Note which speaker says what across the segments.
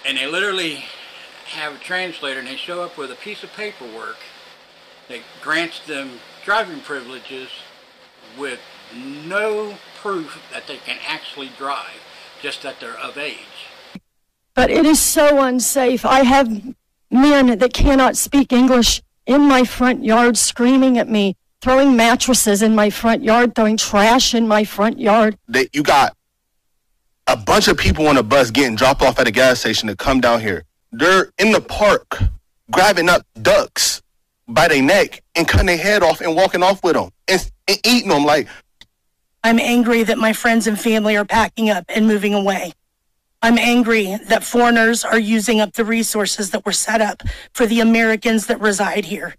Speaker 1: And they literally have a translator, and they show up with a piece of paperwork that grants them driving privileges with no proof that they can actually drive, just that they're of age.
Speaker 2: But it is so unsafe. I have men that cannot speak English in my front yard screaming at me, throwing mattresses in my front yard, throwing trash in my front yard.
Speaker 3: You got a bunch of people on a bus getting dropped off at a gas station to come down here. They're in the park grabbing up ducks by their neck and cutting their head off and walking off with them and eating them. Like,
Speaker 4: I'm angry that my friends and family are packing up and moving away. I'm angry that foreigners are using up the resources that were set up for the Americans that reside here.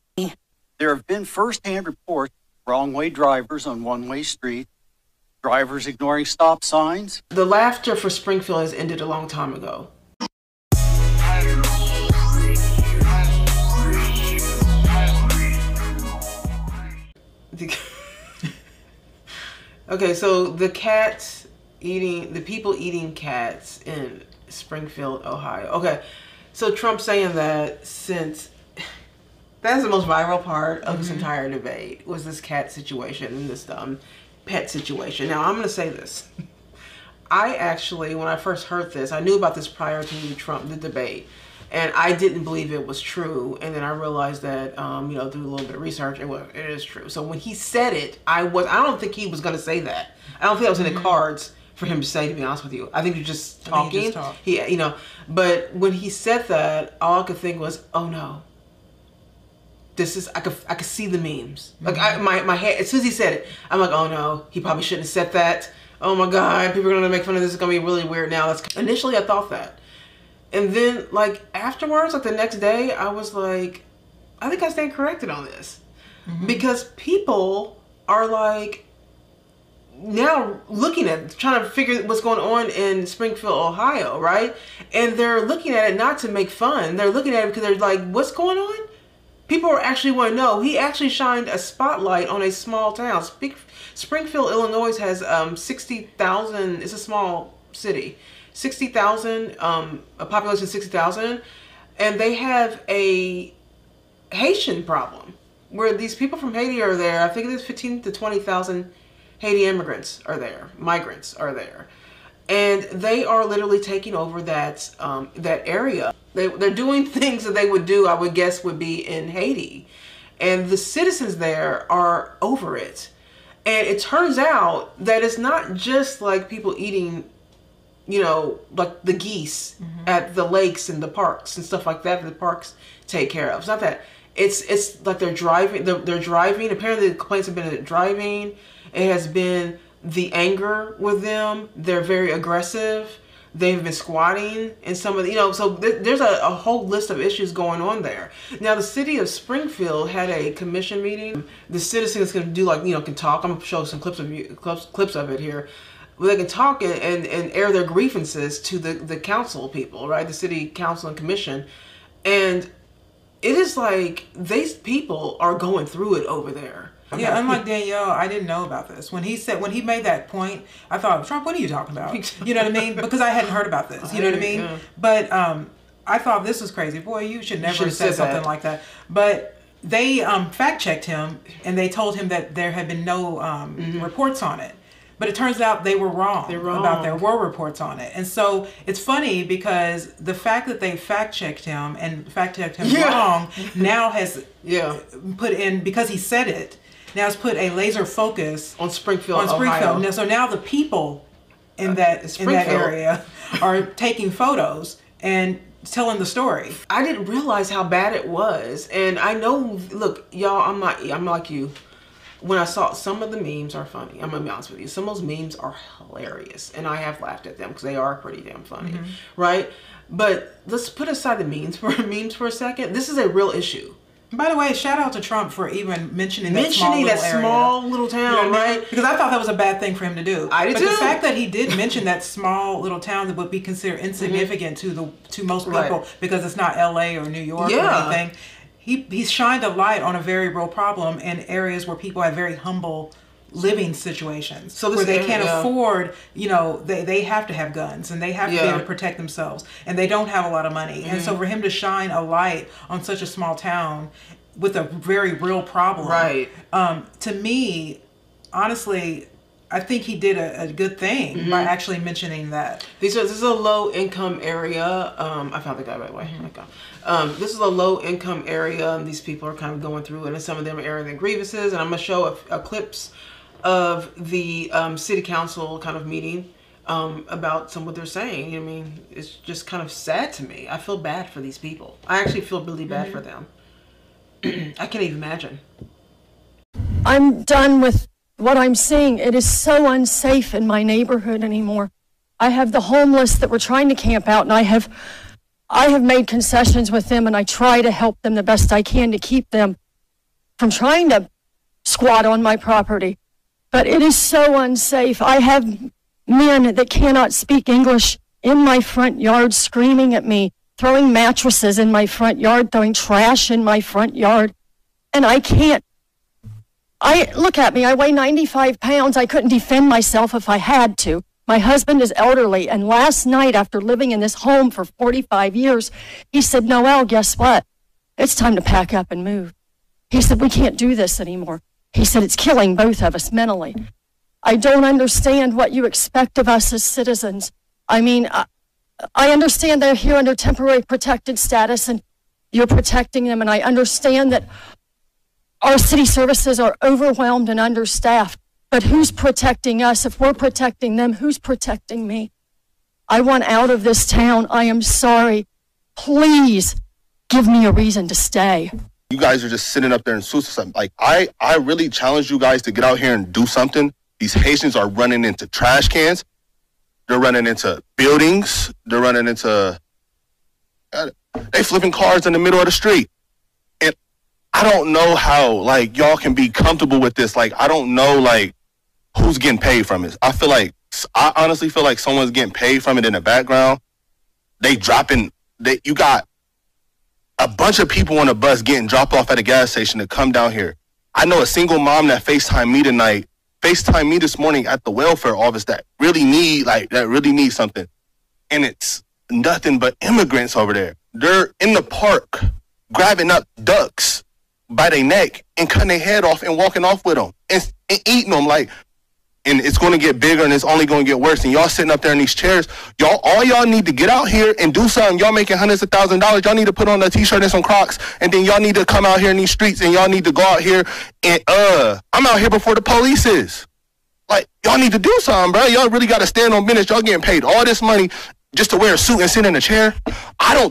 Speaker 5: There have been first-hand reports of wrong-way drivers on one-way streets, drivers ignoring stop signs.
Speaker 6: The laughter for Springfield has ended a long time ago. Okay, so the people eating cats in Springfield, Ohio. Okay, so Trump saying that since that's the most viral part of this entire debate was this cat situation and this pet situation. Now I'm going to say this. I actually, when I first heard this, I knew about this prior to the debate, and I didn't believe it was true. And then I realized that, through a little bit of research, it is true. So when he said it, I don't think he was going to say that. I don't think that was in the cards for him to say, to be honest with you. I think you're just talking. But when he said that, all I could think was, oh no. This is, I could see the memes. Like my head, as soon as he said it, I'm like, oh no, he probably shouldn't have said that. Oh my God, people are gonna make fun of this. It's gonna be really weird now. Initially I thought that. And then like afterwards, like the next day, I was like, I think I stand corrected on this. Because people are like, now looking at, trying to figure what's going on in Springfield, Ohio, right? And they're looking at it not to make fun. They're looking at it because they're like, what's going on? People actually want to know. He actually shined a spotlight on a small town. Springfield, Illinois has 60,000, it's a small city, 60,000, a population of 60,000, and they have a Haitian problem where these people from Haiti are there. I think there's 15 to 20,000 Haiti immigrants are there, migrants are there. And they are literally taking over that area. They're doing things that they would do, I would guess, would be in Haiti. And the citizens there are over it. And it turns out that it's not just like people eating, like the geese at the lakes and the parks and stuff like that the parks take care of. It's not that. It's like they're driving. They're driving. Apparently the complaints have been driving. It has been the anger with them. They're very aggressive. They've been squatting and some of the, so there's a whole list of issues going on there. Now the city of Springfield had a commission meeting. The citizens can do can talk. I'm gonna show some clips of it here. Where they can talk and air their grievances to the council people, right? The city council and commission. And it is like these people are going through it over there.
Speaker 7: Yeah, unlike Danielle, I didn't know about this. When he made that point, I thought, Trump, what are you talking about? You know what I mean? Because I hadn't heard about this. You know what I mean? Yeah. But I thought this was crazy. Boy, you should never have said something like that. But they fact-checked him, and they told him that there had been no reports on it. But it turns out they were wrong. About there were reports on it. And so it's funny because the fact that they fact-checked him wrong now has put in, because he said it, now it's put a laser focus
Speaker 6: on Springfield, Ohio.
Speaker 7: Now, so now the people in that area are taking photos and telling the story.
Speaker 6: I didn't realize how bad it was. And I know, look, y'all, I'm like you. When I saw some of the memes are funny. I'm gonna be honest with you. Some of those memes are hilarious, and I have laughed at them because they are pretty damn funny, right? But let's put aside the memes for a second. This is a real issue.
Speaker 7: By the way, shout out to Trump for even mentioning that
Speaker 6: small little town, right?
Speaker 7: Because I thought that was a bad thing for him to do.
Speaker 6: I did too.
Speaker 7: But the fact that he did mention that small little town that would be considered insignificant to most people because it's not L.A. or New York or anything. He shined a light on a very real problem in areas where people have very humble living situations
Speaker 6: So
Speaker 7: where they can't afford, they have to have guns and they have to be able to protect themselves and they don't have a lot of money. And so for him to shine a light on such a small town with a very real problem,
Speaker 6: right?
Speaker 7: To me, honestly, I think he did a good thing by actually mentioning that.
Speaker 6: This is a low income area. I found the guy right away. Oh my God. This is a low income area, and these people are kind of going through it, and some of them are airing their grievances. And I'm gonna show a clips of the city council kind of meeting about some of what they're saying. I mean, it's just kind of sad to me. I feel bad for these people. I actually feel really bad for them. I can't even imagine.
Speaker 2: I'm done with what I'm seeing. It is so unsafe in my neighborhood anymore. I have the homeless that were trying to camp out, and I have made concessions with them, and I try to help them the best I can to keep them from trying to squat on my property. But it is so unsafe. I have men that cannot speak English in my front yard screaming at me, throwing mattresses in my front yard, throwing trash in my front yard, and I can't. Look at me, I weigh 95 pounds. I couldn't defend myself if I had to. My husband is elderly, and last night, after living in this home for 45 years, he said, Noelle, guess what? It's time to pack up and move. He said, we can't do this anymore. He said, it's killing both of us mentally. I don't understand what you expect of us as citizens. I mean, I understand they're here under temporary protected status, and you're protecting them, and I understand that our city services are overwhelmed and understaffed, but who's protecting us? If we're protecting them, who's protecting me? I want out of this town. I am sorry. Please give me a reason to stay.
Speaker 3: You guys are just sitting up there and something. Like, I really challenge you guys to get out here and do something. These Haitians are running into trash cans. They're running into buildings. They're running into... They flipping cars in the middle of the street. I don't know how, like, y'all can be comfortable with this. Like, I don't know, like, who's getting paid from it. I honestly feel like someone's getting paid from it in the background. You got a bunch of people on a bus getting dropped off at a gas station to come down here. I know a single mom that FaceTimed me this morning at the welfare office that really need something. And it's nothing but immigrants over there. They're in the park grabbing up ducks by their neck and cutting their head off and walking off with them and eating them. Like, and it's going to get bigger and it's only going to get worse. And y'all sitting up there in these chairs, all y'all need to get out here and do something. Y'all making hundreds of thousands of dollars. Y'all need to put on a t-shirt and some Crocs, and then y'all need to come out here in these streets, and y'all need to go out here and I'm out here before the police is. Like, y'all need to do something, bro. Y'all really got to stand on business. Y'all getting paid all this money just to wear a suit and sit in a chair. I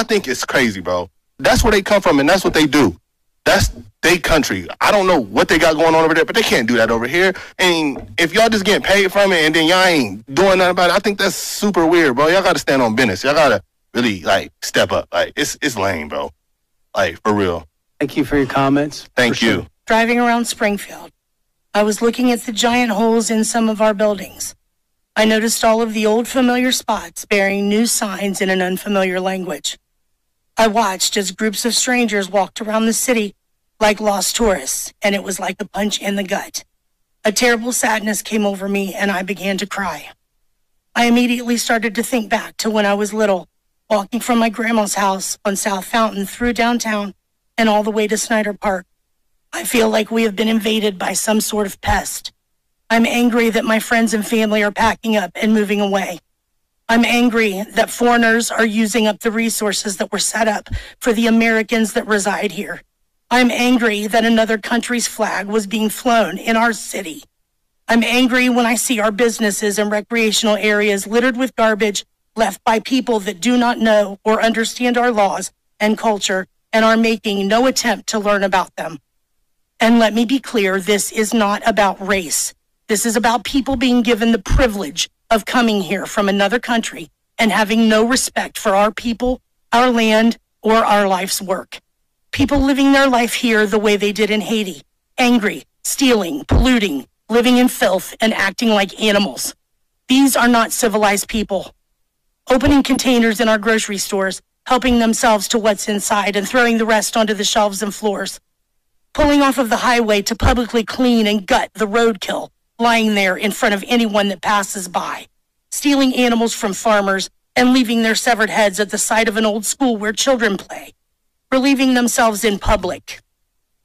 Speaker 3: think it's crazy, bro. That's where they come from, and that's what they do. That's their country. I don't know what they got going on over there, but they can't do that over here. And if y'all just getting paid from it and then y'all ain't doing nothing about it, I think that's super weird, bro. Y'all got to stand on business. Y'all got to really, like, step up. Like, it's lame, bro. Like, for real.
Speaker 5: Thank you for your comments.
Speaker 3: Thank you.
Speaker 4: Driving around Springfield, I was looking at the giant holes in some of our buildings. I noticed all of the old familiar spots bearing new signs in an unfamiliar language. I watched as groups of strangers walked around the city like lost tourists, and it was like a punch in the gut. A terrible sadness came over me, and I began to cry. I immediately started to think back to when I was little, walking from my grandma's house on South Fountain through downtown and all the way to Snyder Park. I feel like we have been invaded by some sort of pest. I'm angry that my friends and family are packing up and moving away. I'm angry that foreigners are using up the resources that were set up for the Americans that reside here. I'm angry that another country's flag was being flown in our city. I'm angry when I see our businesses and recreational areas littered with garbage left by people that do not know or understand our laws and culture and are making no attempt to learn about them. And let me be clear, this is not about race. This is about people being given the privilege of coming here from another country and having no respect for our people, our land, or our life's work. People living their life here the way they did in Haiti, angry, stealing, polluting, living in filth, and acting like animals. These are not civilized people. Opening containers in our grocery stores, helping themselves to what's inside and throwing the rest onto the shelves and floors. pulling off of the highway to publicly clean and gut the roadkill lying there in front of anyone that passes by, stealing animals from farmers and leaving their severed heads at the side of an old school where children play, relieving themselves in public,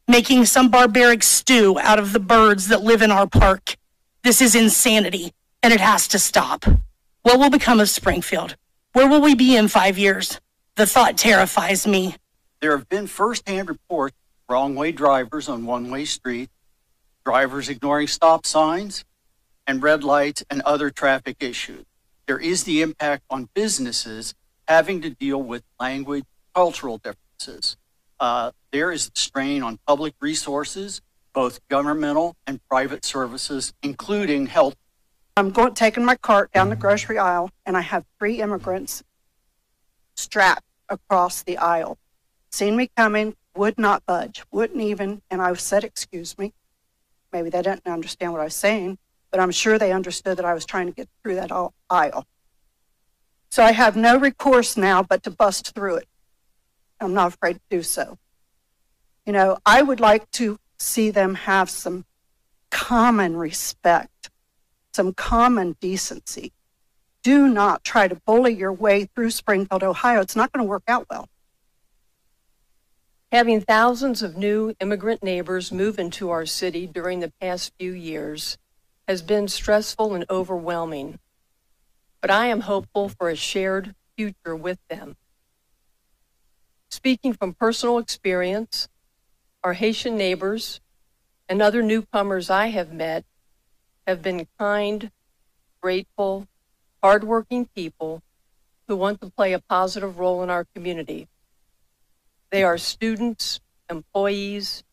Speaker 4: making some barbaric stew out of the birds that live in our park. This is insanity, and it has to stop. What will become of Springfield? Where will we be in 5 years? The thought terrifies me.
Speaker 5: There have been firsthand reports of wrong-way drivers on one-way streets, drivers ignoring stop signs, and red lights and other traffic issues. There is the impact on businesses having to deal with language, cultural differences. There is the strain on public resources, both governmental and private services, including health.
Speaker 8: I'm taking my cart down the grocery aisle, and I have 3 immigrants strapped across the aisle. Seen me coming, would not budge, wouldn't even, and I said, excuse me. Maybe they didn't understand what I was saying, but I'm sure they understood that I was trying to get through that aisle. So I have no recourse now but to bust through it. I'm not afraid to do so. You know, I would like to see them have some common respect, some common decency. Do not try to bully your way through Springfield, Ohio. It's not going to work out well.
Speaker 9: Having thousands of new immigrant neighbors move into our city during the past few years has been stressful and overwhelming, but I am hopeful for a shared future with them. Speaking from personal experience, our Haitian neighbors and other newcomers I have met have been kind, grateful, hardworking people who want to play a positive role in our community. They are students, employees,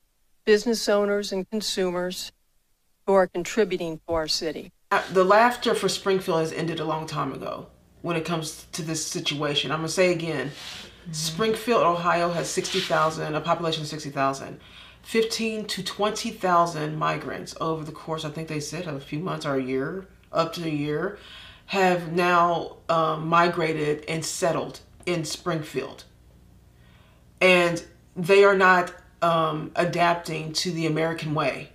Speaker 9: business owners, and consumers who are contributing to our city.
Speaker 6: The laughter for Springfield has ended a long time ago when it comes to this situation. I'm going to say again, Springfield, Ohio has 60,000, a population of 60,000. 15 to 20,000 migrants over the course, I think they said, of a few months or a year, up to a year, have now migrated and settled in Springfield. And they are not adapting to the American way.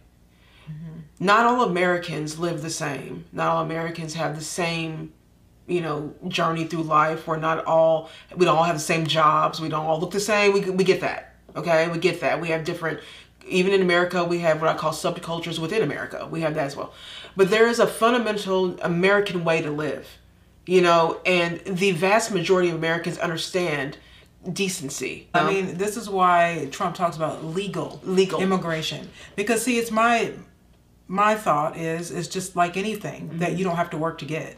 Speaker 6: Not all Americans live the same. Not all Americans have the same, journey through life. We don't all have the same jobs. We don't all look the same. We get that. Okay, we get that. We have different, even in America, we have what I call subcultures within America. We have that as well. But there is a fundamental American way to live, and the vast majority of Americans understand decency.
Speaker 7: I mean, this is why Trump talks about legal immigration. Because see, it's my thought is just like anything that you don't have to work to get.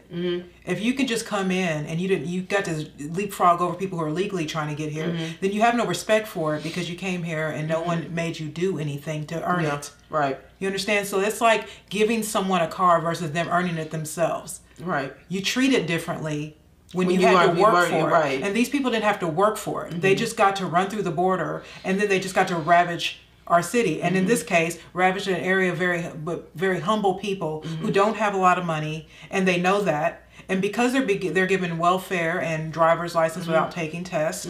Speaker 7: If you can just come in and you got to leapfrog over people who are legally trying to get here, then you have no respect for it because you came here and no one made you do anything to earn it.
Speaker 6: Right.
Speaker 7: You understand? So it's like giving someone a car versus them earning it themselves.
Speaker 6: Right.
Speaker 7: You treat it differently when you had to work for it. Right. And these people didn't have to work for it. They just got to run through the border and then they just got to ravage our city. And in this case, ravage an area of very humble people who don't have a lot of money, and they know that. And because they're given welfare and driver's license without taking tests,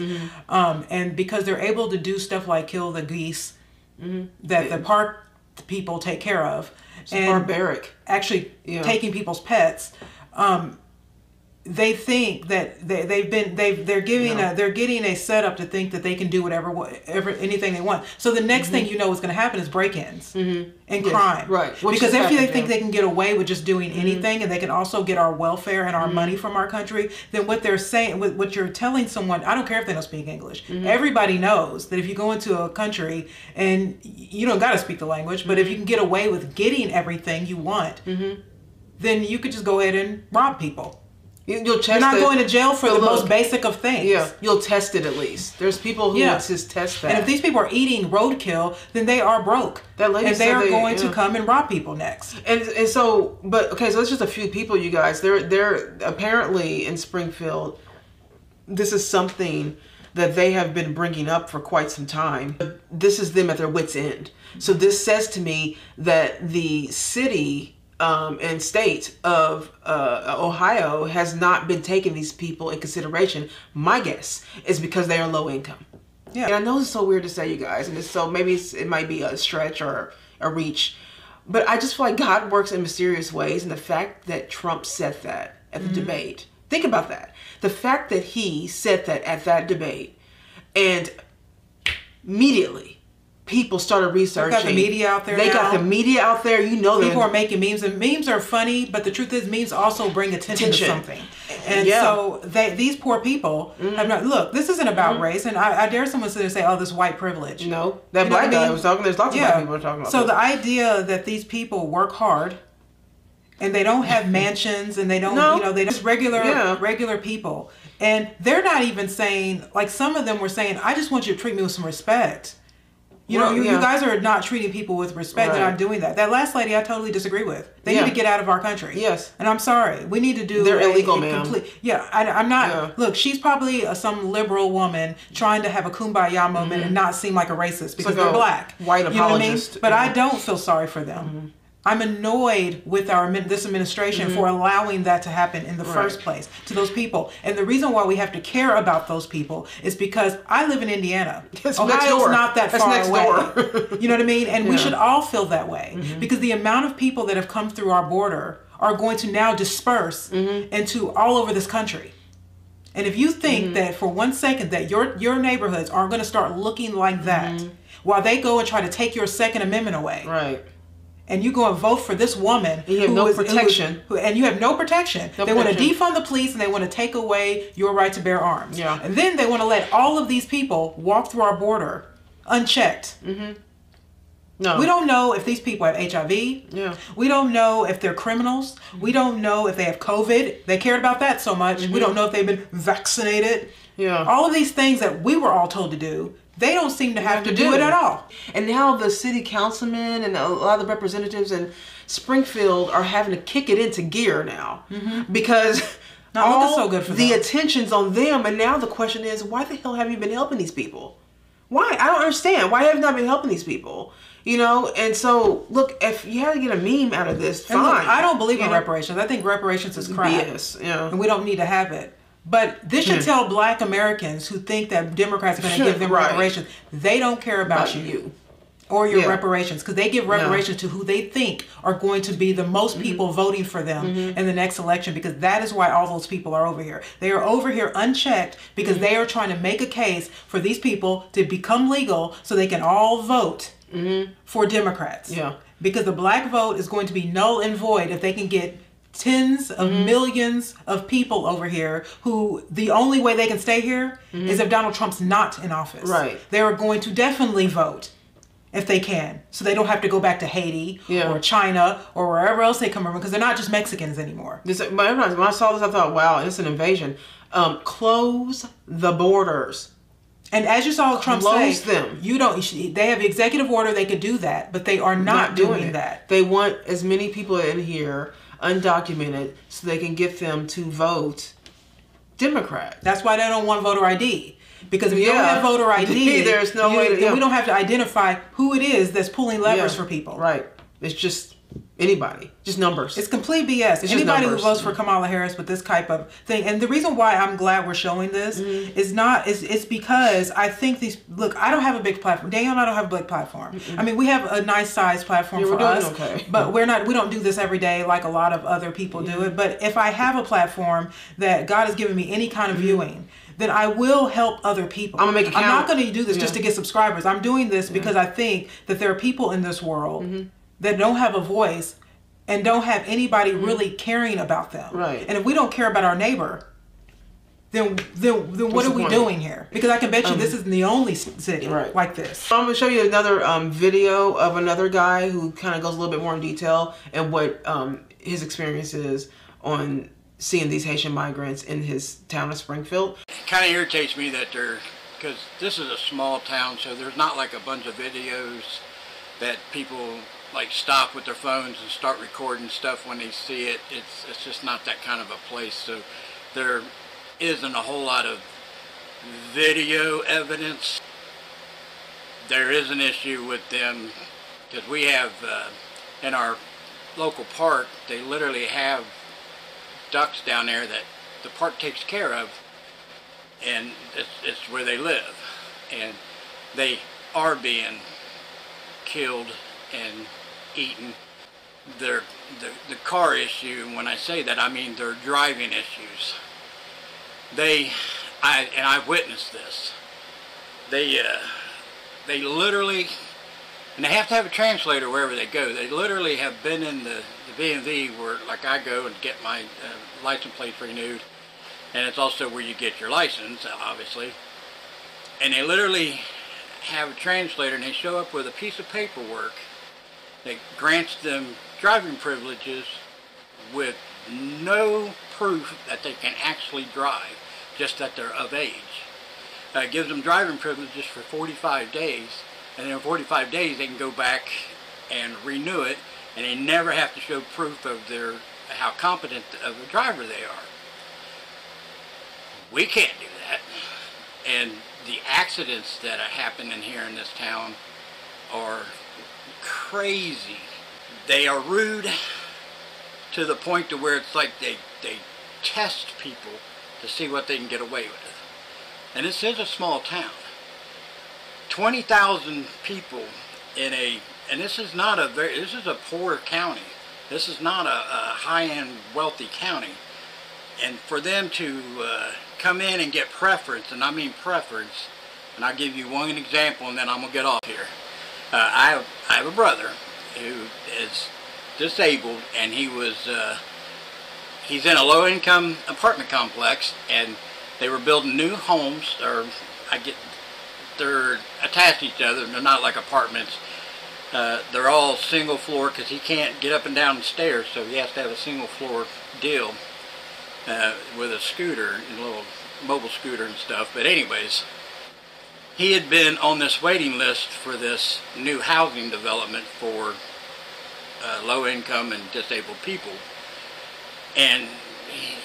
Speaker 7: and because they're able to do stuff like kill the geese that the park people take care of,
Speaker 6: it's and barbaric,
Speaker 7: actually taking people's pets. They think that they're getting a setup to think that they can do whatever anything they want. So the next thing is going to happen is break-ins and crime, right? Because if they think they can get away with just doing anything, and they can also get our welfare and our money from our country, then what they're saying, what you're telling someone, I don't care if they don't speak English. Everybody knows that if you go into a country and you don't got to speak the language, but if you can get away with getting everything you want, then you could just go ahead and rob people.
Speaker 6: You're
Speaker 7: not going to jail for the most basic of things.
Speaker 6: Yeah, you'll test it at least. There's people who just test that.
Speaker 7: And if these people are eating roadkill, then they are broke. That lady and they are going to come and rob people next.
Speaker 6: And so, but okay, so it's just a few people, you guys. They're apparently in Springfield. This is something that they have been bringing up for quite some time. This is them at their wits' end. So this says to me that the city and state of Ohio has not been taking these people in consideration. My guess is because they are low income. Yeah, and I know it's so weird to say, you guys, and it might be a stretch or a reach, but I just feel like God works in mysterious ways, and the fact that Trump said that at the debate, think about that. The fact that he said that at that debate, and immediately people started researching.
Speaker 7: They got the media out there.
Speaker 6: Got the media out there. You know,
Speaker 7: people are making memes, and memes are funny. But the truth is, memes also bring attention to something. And so these poor people have not. Look, this isn't about race, and I dare someone sit there and say, "Oh, this white privilege."
Speaker 6: No, that black guy was talking. There's lots of black people talking about.
Speaker 7: So the idea that these people work hard, and they don't have mansions, and they don't, they just regular people, and they're not even saying, like some of them were saying, "I just want you to treat me with some respect." You guys are not treating people with respect. They're not doing that. That last lady, I totally disagree with. They need to get out of our country.
Speaker 6: Yes.
Speaker 7: And I'm sorry. We need to do.
Speaker 6: They're illegal, ma'am.
Speaker 7: I'm not. Yeah. Look, she's probably some liberal woman trying to have a kumbaya moment and not seem like a racist because they're black.
Speaker 6: White apologist.
Speaker 7: But I don't feel sorry for them. I'm annoyed with this administration for allowing that to happen in the first place to those people. And the reason why we have to care about those people is because I live in Indiana. Ohio's not that far away. You know what I mean? And we should all feel that way because the amount of people that have come through our border are going to now disperse into all over this country. And if you think that for 1 second that your neighborhoods aren't going to start looking like that while they go and try to take your Second Amendment away.
Speaker 6: Right.
Speaker 7: And you go and vote for this woman.
Speaker 6: You have no protection.
Speaker 7: And you have no protection. They want to defund the police and they want to take away your right to bear arms.
Speaker 6: Yeah.
Speaker 7: And then they want to let all of these people walk through our border unchecked. No. We don't know if these people have HIV.
Speaker 6: Yeah.
Speaker 7: We don't know if they're criminals. We don't know if they have COVID. They cared about that so much. We don't know if they've been vaccinated.
Speaker 6: Yeah.
Speaker 7: All of these things that we were all told to do, they don't seem to have to do it at all.
Speaker 6: And now the city councilmen and a lot of the representatives in Springfield are having to kick it into gear now because all
Speaker 7: so good for
Speaker 6: the
Speaker 7: them.
Speaker 6: attention's on them. And now the question is, why the hell have you been helping these people? Why? I don't understand. Why have you not been helping these people? You know, and so look, if you had to get a meme out of this, fine.
Speaker 7: Look, I don't believe in reparations. I think reparations is crap.
Speaker 6: BS,
Speaker 7: and we don't need to have it. But this should tell Black Americans who think that Democrats are going to give them reparations, they don't care about you or your reparations, because they give reparations to who they think are going to be the most people voting for them in the next election, because that is why all those people are over here. They are over here unchecked because they are trying to make a case for these people to become legal so they can all vote for Democrats.
Speaker 6: Yeah.
Speaker 7: Because the Black vote is going to be null and void if they can get tens of millions of people over here who the only way they can stay here is if Donald Trump's not in office.
Speaker 6: Right.
Speaker 7: They're going to definitely vote if they can, so they don't have to go back to Haiti or China or wherever else they come from, because they're not just Mexicans anymore.
Speaker 6: When I saw this, I thought, wow, it's an invasion. Close the borders.
Speaker 7: And as you saw Trump say,
Speaker 6: them.
Speaker 7: They have executive order, they could do that, but they are not doing that.
Speaker 6: They want as many people in here undocumented so they can get them to vote Democrat.
Speaker 7: That's why they don't want voter ID. Because if you don't have voter ID,
Speaker 6: there's no way
Speaker 7: then we don't have to identify who it is that's pulling levers for people.
Speaker 6: Right. It's just anybody. Just numbers.
Speaker 7: It's complete BS.
Speaker 6: It's
Speaker 7: anybody who votes for Kamala Harris with this type of thing. And the reason why I'm glad we're showing this is because I think look, I don't have a big platform. Daniel and I don't have a big platform. I mean, we have a nice sized platform for us.
Speaker 6: Okay.
Speaker 7: But we don't do this every day like a lot of other people do it. But if I have a platform that God has given me any kind of viewing, then I will help other people.
Speaker 6: I'm gonna make it count.
Speaker 7: I'm not going to do this just to get subscribers. I'm doing this because I think that there are people in this world that don't have a voice and don't have anybody really caring about them.
Speaker 6: Right.
Speaker 7: And if we don't care about our neighbor, then what are we doing here? Because I can bet you this isn't the only city like this.
Speaker 6: I'm going to show you another video of another guy who kind of goes a little bit more in detail and what his experience is on seeing these Haitian migrants in his town of Springfield.
Speaker 1: It kind of irritates me that because this is a small town, so there's not like a bunch of videos that people like stop with their phones and start recording stuff when they see it. It's just not that kind of a place, so there isn't a whole lot of video evidence. There is an issue with them because we have in our local park, they literally have ducks down there that the park takes care of, and it's where they live. and they are being killed and eaten. The car issue, and when I say that, I mean their driving issues. I've witnessed this. They literally, and they have to have a translator wherever they go. They literally have been in the BMV where, like, I go and get my license plates renewed, and it's also where you get your license, obviously. And they literally have a translator, and they show up with a piece of paperwork that grants them driving privileges with no proof that they can actually drive, just that they're of age. It gives them driving privileges for 45 days, and then in 45 days they can go back and renew it, and they never have to show proof of how competent of a driver they are. We can't do that. And the accidents that are happening here in this town are crazy. They are rude to the point to where it's like they test people to see what they can get away with. And this is a small town. 20,000 people in and this is not this is a poor county. This is not a high-end wealthy county. And for them to come in and get preference, and I mean preference, and I'll give you one example and then I'm gonna get off here. I have a brother who is disabled, and he's in a low-income apartment complex, and they were building new homes, or they're attached to each other. They're not like apartments. They're all single floor because he can't get up and down the stairs, so he has to have a single floor deal with a scooter, a little mobile scooter and stuff. But anyways, he had been on this waiting list for this new housing development for low-income and disabled people, and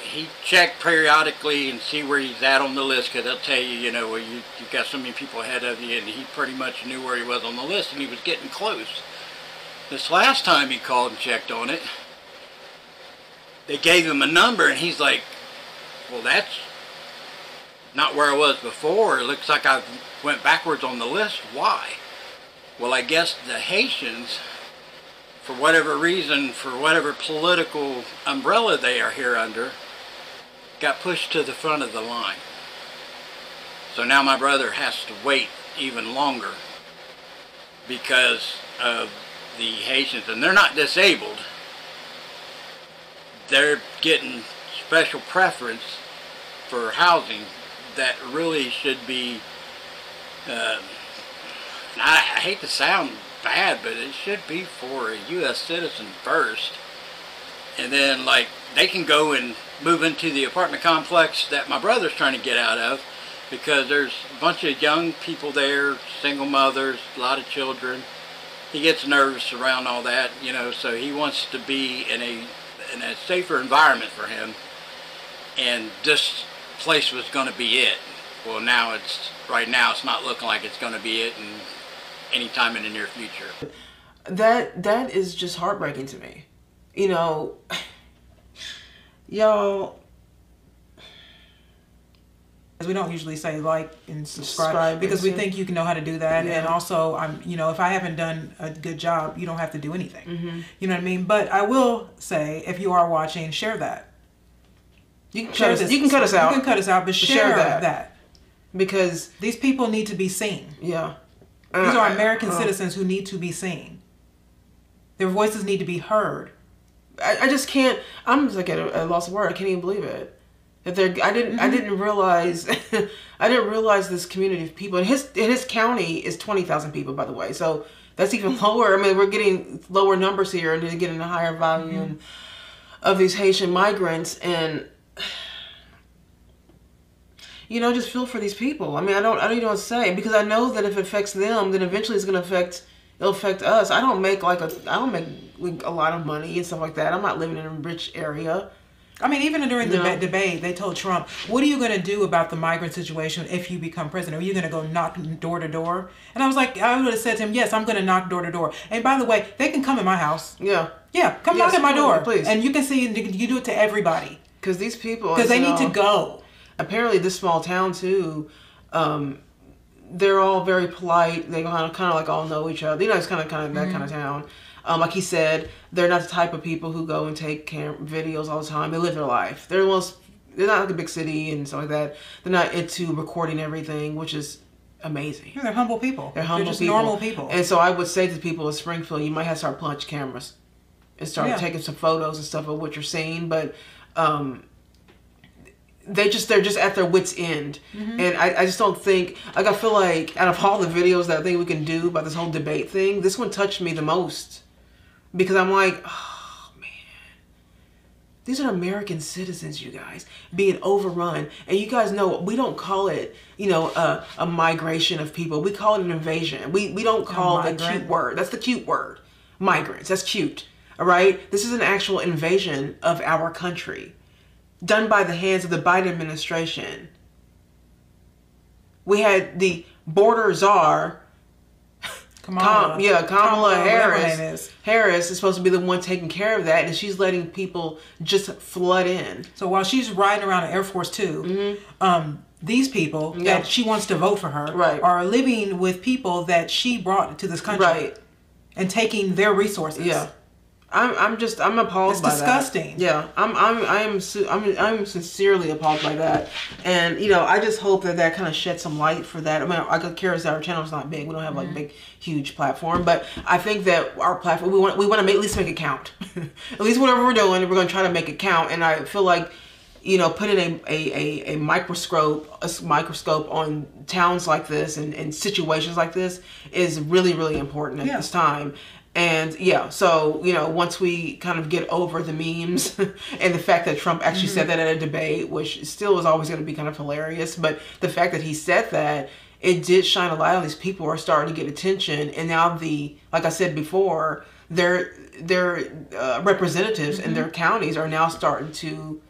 Speaker 1: he checked periodically and see where he's at on the list, because they'll tell you, well, you've got so many people ahead of you, and he pretty much knew where he was on the list, and he was getting close. This last time he called and checked on it, they gave him a number, and he's like, well, that's not where I was before. It looks like I went backwards on the list. Why? Well, I guess the Haitians, for whatever reason, for whatever political umbrella they are here under, got pushed to the front of the line. So now my brother has to wait even longer because of the Haitians. And they're not disabled. They're getting special preference for housing that really should be, I hate to sound bad, but it should be for a U.S. citizen first, and then like they can go and move into the apartment complex that my brother's trying to get out of, because there's a bunch of young people there, single mothers, a lot of children. He gets nervous around all that, so he wants to be in a safer environment for him, and this place was going to be it. Well, right now it's not looking like it's going to be it, and anytime in the near future.
Speaker 6: That is just heartbreaking to me. Y'all,
Speaker 7: we don't usually say like and subscribe because we think you can know how to do that. Yeah. And also, if I haven't done a good job, you don't have to do anything. Mm-hmm. You know what I mean? But I will say, if you are watching, share that.
Speaker 6: You can cut us out.
Speaker 7: You can cut us out, but share that.
Speaker 6: Because
Speaker 7: these people need to be seen.
Speaker 6: Yeah.
Speaker 7: These are American citizens who need to be seen. Their voices need to be heard.
Speaker 6: I just can't. I'm just like at a loss of word. I can't even believe it. That I didn't realize. I didn't realize this community of people. And his county is 20,000 people, by the way. So that's even lower. I mean, we're getting lower numbers here, and then getting a higher volume of these Haitian migrants. And just feel for these people. I mean, I don't even know what to say, because I know that if it affects them, then eventually it'll affect us. I don't make a lot of money and stuff like that. I'm not living in a rich area.
Speaker 7: I mean, even during the debate, they told Trump, what are you going to do about the migrant situation if you become president? Are you going to go knock door to door? And I was like, I would have said to him, yes, I'm going to knock door to door. And by the way, they can come in my house.
Speaker 6: Yeah.
Speaker 7: Yeah, come knock at my door.
Speaker 6: Please.
Speaker 7: And you can see, you do it to everybody.
Speaker 6: Because these people...
Speaker 7: Because they need to go.
Speaker 6: Apparently this small town too, they're all very polite. They kind of like all know each other. You know, it's kind of that kind of town. Like he said, they're not the type of people who go and take videos all the time. They live their life. They're not like a big city and stuff like that. They're not into recording everything, which is amazing.
Speaker 7: Yeah, they're humble people.
Speaker 6: They're humble
Speaker 7: just
Speaker 6: people.
Speaker 7: normal people.
Speaker 6: And so I would say to people in Springfield, you might have to start pulling out your cameras and start taking some photos and stuff of what you're seeing. But they're just at their wits' end. And I just don't think, like, I feel like out of all the videos that I think we can do about this whole debate thing, this one touched me the most. Because I'm like, oh man, these are American citizens, you guys, being overrun. And you guys know, we don't call it, you know, a migration of people. We call it an invasion. We don't call the cute word. That's the cute word. Migrants. That's cute. All right? This is an actual invasion of our country done by the hands of the Biden administration. We had the border czar, Kamala Harris. Harris is supposed to be the one taking care of that, and she's letting people just flood in.
Speaker 7: So while she's riding around in Air Force Two, these people that she wants to vote for her are living with people that she brought to this country, and taking their resources.
Speaker 6: Yeah, I'm appalled by that.
Speaker 7: It's disgusting.
Speaker 6: Yeah, I'm sincerely appalled by that, and you know, I just hope that kind of sheds some light for that. I mean, I could care that our channel's not big. We don't have like a big, huge platform, but I think that our platform, we want to at least make it count. At least whatever we're doing, we're going to try to make it count. And I feel like, you know, putting a microscope on towns like this and situations like this is really, really important at this time. And yeah, so, you know, once we kind of get over the memes and the fact that Trump actually said that at a debate, which still is always going to be kind of hilarious, but the fact that he said that, it did shine a light on these people who are starting to get attention. And now like I said before, their representatives in their counties are now starting to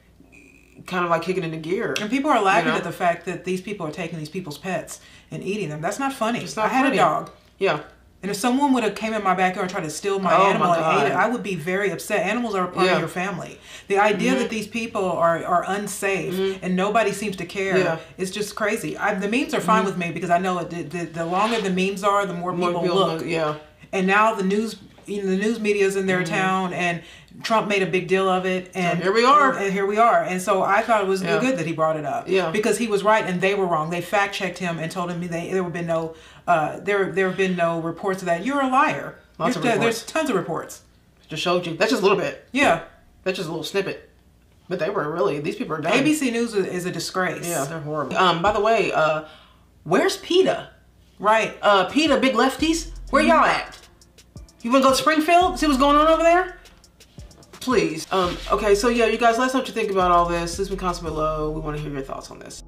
Speaker 6: kind of like kick it into gear.
Speaker 7: And people are laughing at the fact that these people are taking these people's pets and eating them. That's not funny.
Speaker 6: It's not
Speaker 7: I had
Speaker 6: funny.
Speaker 7: a dog.
Speaker 6: Yeah.
Speaker 7: And if someone would have came in my backyard and tried to steal my animal and ate it, I would be very upset. Animals are a part of your family. The idea that these people are unsafe and nobody seems to care is just crazy. The memes are fine with me because I know the longer the memes are, the more people look.
Speaker 6: Yeah.
Speaker 7: And now the news media's in their town, and Trump made a big deal of it, and
Speaker 6: here we are.
Speaker 7: And here we are. And so I thought it was good that he brought it up.
Speaker 6: Yeah.
Speaker 7: Because he was right and they were wrong. They fact checked him and told him there have been no reports of that. You're a liar. There's tons of reports.
Speaker 6: Just showed you. That's just a little bit.
Speaker 7: Yeah.
Speaker 6: That's just a little snippet. But these people are done.
Speaker 7: ABC News is a disgrace.
Speaker 6: Yeah, they're horrible. By the way, where's PETA?
Speaker 7: Right.
Speaker 6: PETA, big lefties, where y'all at? You wanna go to Springfield? See what's going on over there? Please. Okay, so yeah, you guys, let us know what you think about all this. This has been Constable Low. We want to hear your thoughts on this.